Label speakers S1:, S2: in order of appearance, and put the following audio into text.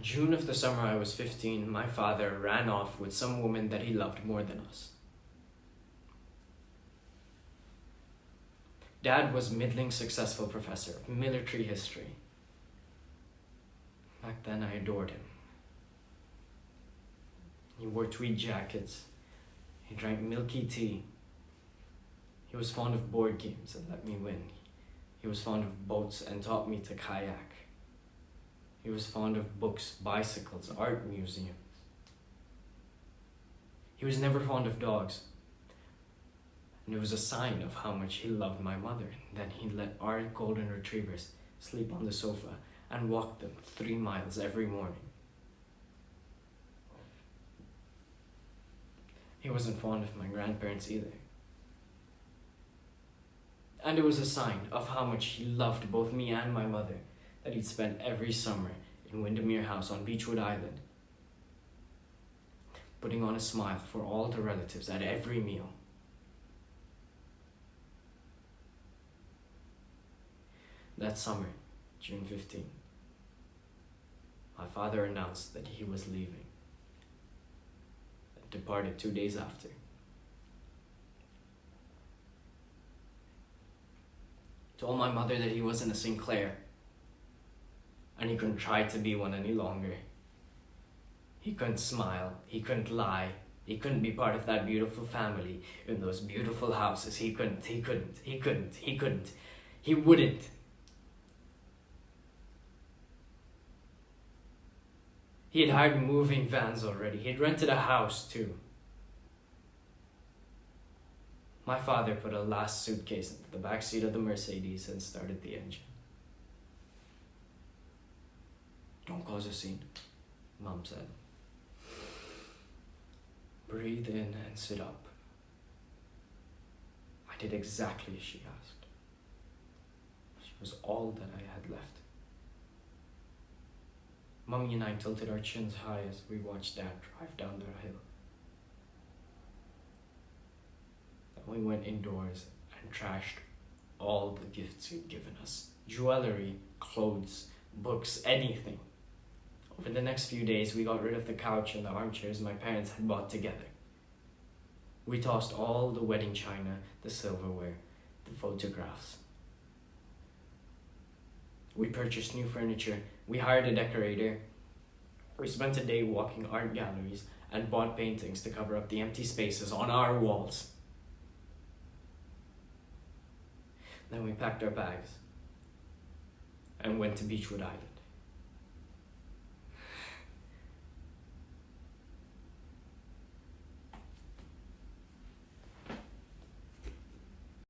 S1: June of the summer I was 15, my father ran off with some woman that he loved more than us. Dad was middling successful professor of military history. Back then I adored him. He wore tweed jackets. He drank milky tea. He was fond of board games and let me win. He was fond of boats and taught me to kayak. He was fond of books, bicycles, art museums. He was never fond of dogs. And it was a sign of how much he loved my mother that he let our golden retrievers sleep on the sofa and walk them 3 miles every morning. He wasn't fond of my grandparents either. And it was a sign of how much he loved both me and my mother that he'd spend every summer in Windermere House on Beechwood Island, putting on a smile for all the relatives at every meal. That summer, June 15, my father announced that he was leaving and departed 2 days after. Told my mother that he wasn't a Sinclair and he couldn't try to be one any longer. He couldn't smile, he couldn't lie, he couldn't be part of that beautiful family in those beautiful houses. He wouldn't. He had hired moving vans already. He'd rented a house too. My father put a last suitcase into the back seat of the Mercedes and started the engine. Don't cause a scene, Mom said. Breathe in and sit up. I did exactly as she asked. She was all that I had left. Mummy and I tilted our chins high as we watched Dad drive down the hill. Then we went indoors and trashed all the gifts he'd given us. Jewelry, clothes, books, anything. Over the next few days, we got rid of the couch and the armchairs my parents had bought together. We tossed all the wedding china, the silverware, the photographs. We purchased new furniture. We hired a decorator. We spent a day walking art galleries and bought paintings to cover up the empty spaces on our walls. Then we packed our bags and went to Beechwood Island.